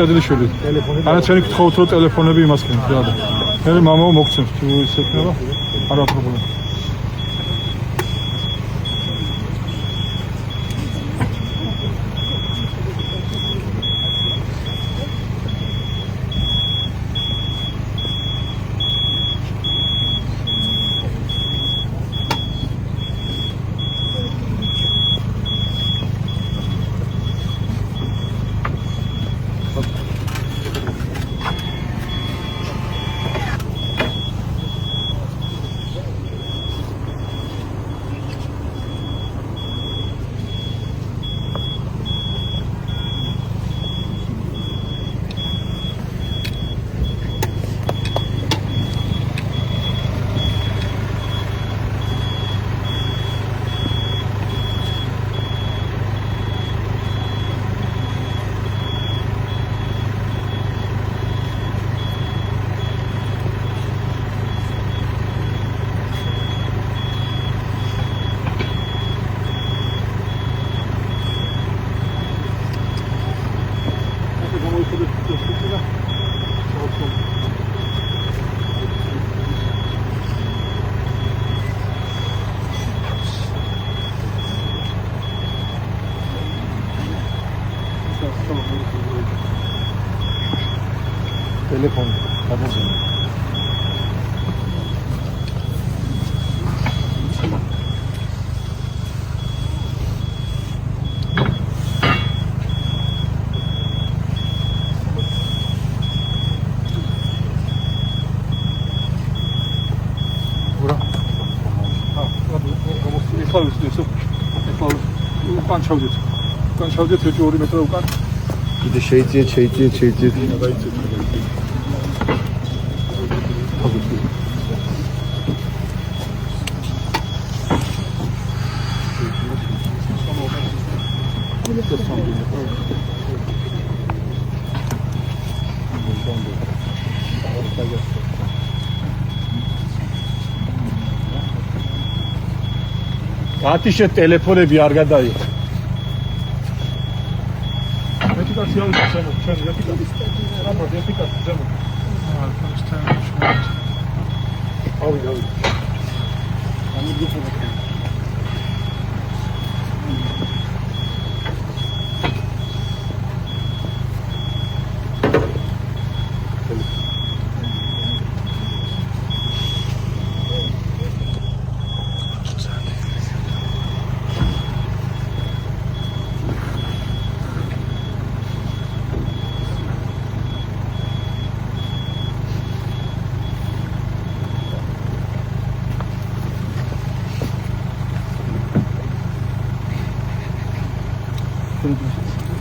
Adilishvili. Ana seni kutxavთ რომ ტელეფონები იმასქნით რა და. მე მამაო მოგცემს თუ ის ექნება. არა პრობლემა. Telefon. უკან ჩავდეთ 2 მეტრი უკან. კიდე შეიძლება. ათიშე ტელეფონები არ გადაიღო.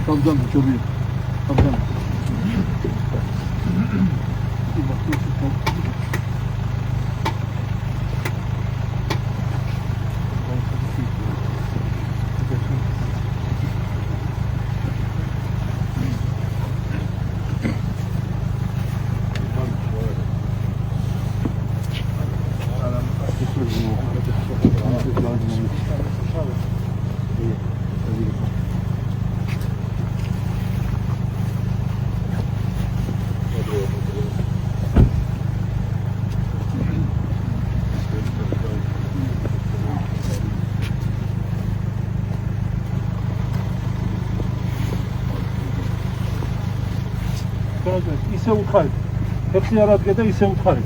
Abdan çocuğu. Abdan. ისე უთხარი. ხელი არ ადგე და ისე უთხარი.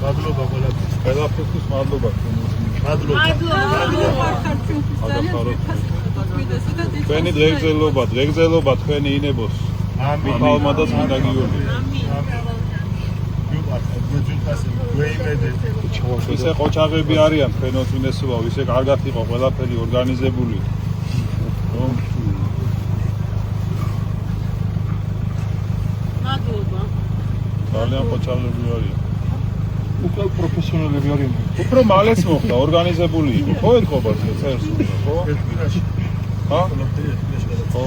მადლობა ყველაფერს. ყველაფერს მადლობა. თქვენი დღეგრძელობა თქვენი ინებოს. მიხალმა და წმინდა გიორგი. ისე ყოჩაღები არიან თქვენ ოცნესობა, ისე კარგად იყო ყველაფერი ორგანიზებული. მადლობა. ძალიან ყოჩაღები არიან. უკვე პროფესიონალები არიან. უფრო მალეც მოხდა, ორგანიზებული იყო. ხო ეთყობა წერს უკვე, ხო? ხა? ხო,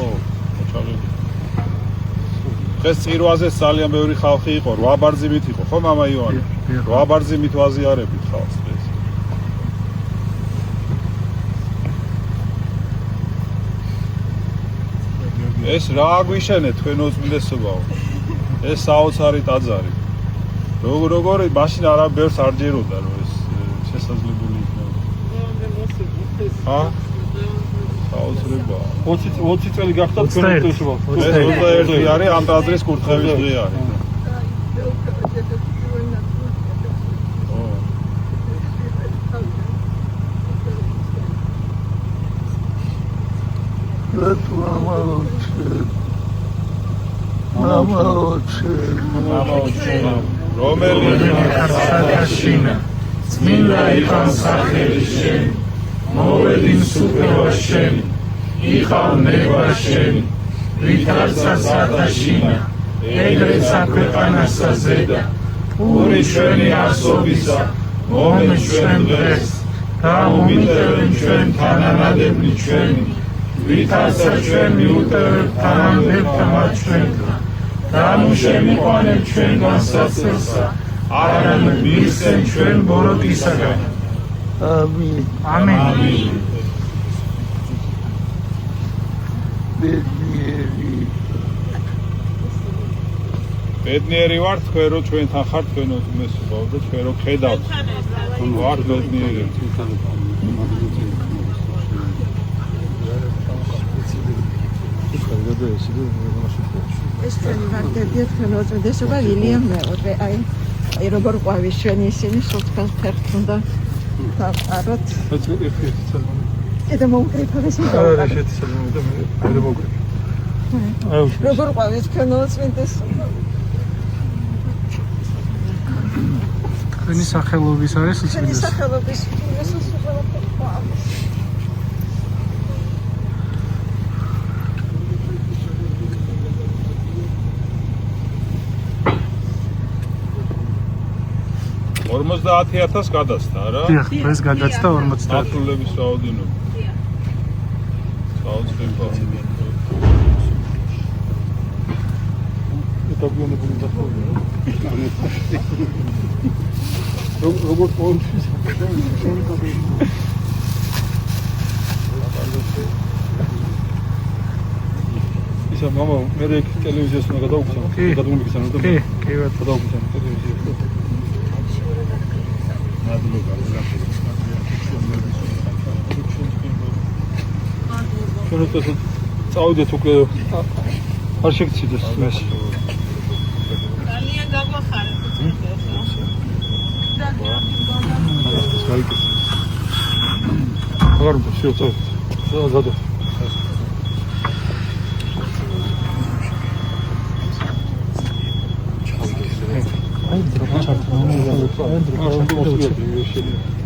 ჩავედი. დღეს წირვაზეც ძალიან ბევრი ხალხი იყო, 8 ბარძიმით იყო, ხო მამა ივანე? 8 ბარძიმით ვაზიარებით ხალხს დღეს. ეს რა აგვიშენეთ თქვენ უწმინდესობაო? ეს საოცარი ტაძარი. როგორი მაშინ არა ბევრს არ ჯეროდა რომ ეს შესაძლებელი იქნება. ჰა? საოცრებაა. 20 წელი გახდა თქვენ უწმინდესობა. ეს 21 არის ამ ტაძრის კურთხევის დღე არის. რომელი ხარსათაშინა წმინდა იყავ სახელი შენ მოვედი სუფევა შენ იყავ ნება შენ ვითარცა სათაშინა ეგრეც აქვეყანასა ზედა პური ჩვენი ასობისა მომე ჩვენ დღეს გაუმიტევენ ჩვენ თანანადები ჩვენი ვითარცა ჩვენ მიუტევებ თანამდებთა ჩვენთან დამუშემიყვანებ ჩვენ განსაცდელსა არამედ მისცენ ჩვენ ბოროტისაგან ამინ ამინ ბედნიერი ვარ თქვენ რომ ჩვენთან ხართ თქვენ უწმესობაო და თქვენ რომ ხედავთ ვარ ბედნიერი ეს ჩვენი ვარდებია თქვენ უწმედესობა ვილიამ მეოთხე აი როგორ ყვავის ჩვენი ისინი სულთქალ ფერთ უნდა დავყაროთ და მოვკრიფავეს როგორ ყვავის თქვენ უწმედესობა თქვენი სახელობის არის ჩვენი სახელობის უწმედესობა $50,000 გადასცა რა? დიახ, ეს გადაცდა 50,000. დასრულების რაოდენობა. საოცრებაა. ეტაბლონებული დასწავლია. როგორ პონჩის? ისა მამა მე ტელევიზიას უნდა გადავუგზავნო. გადავუგზავნო და კი, გადავუგზავნო ტელევიზიას. ჩვენ წავიდეთ უკვე არ შეგციდოს ეს. ძალიან გაგვახარეთ. აღარ უნდა შევწავდეთ. ზადო. აი, დროშა ჩართული. აი, დროშა ჩართული.